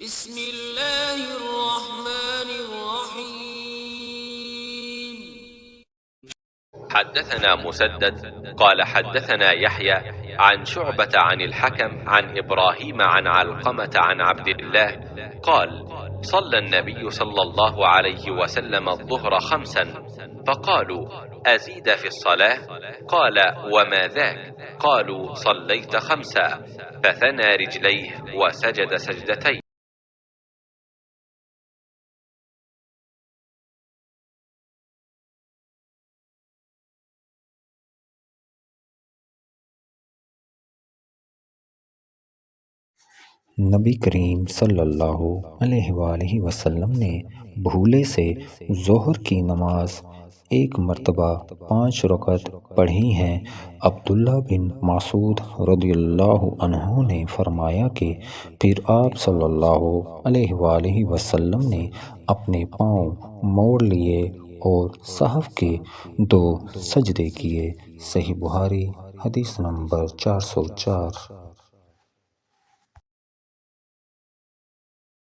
बिस्मिल्लाहिर्रहमानिर्रहीम। حدثنا مسدد قال حدثنا يحيى عن شعبة عن الحكم عن إبراهيم عن علقمة عن عبد الله قال صلى النبي صلى الله عليه وسلم الظهر 5 فقالوا أزيد في الصلاة؟ قال وما ذاك؟ قالوا صليت 5 فثنى رجليه وسجد سجدتين. नबी करीम सल्लल्लाहु अलैहि वसल्लम ने भूले से ज़ोहर की नमाज एक मर्तबा 5 रकअत पढ़ी हैं। अब्दुल्ला बिन मासूद रदियल्लाहु अन्हु ने फरमाया कि फिर आप सल्लल्लाहु अलैहि वसल्लम ने अपने पाँव मोड़ लिए और सहफ के 2 सजदे किए। सही बुखारी हदीस नंबर 404।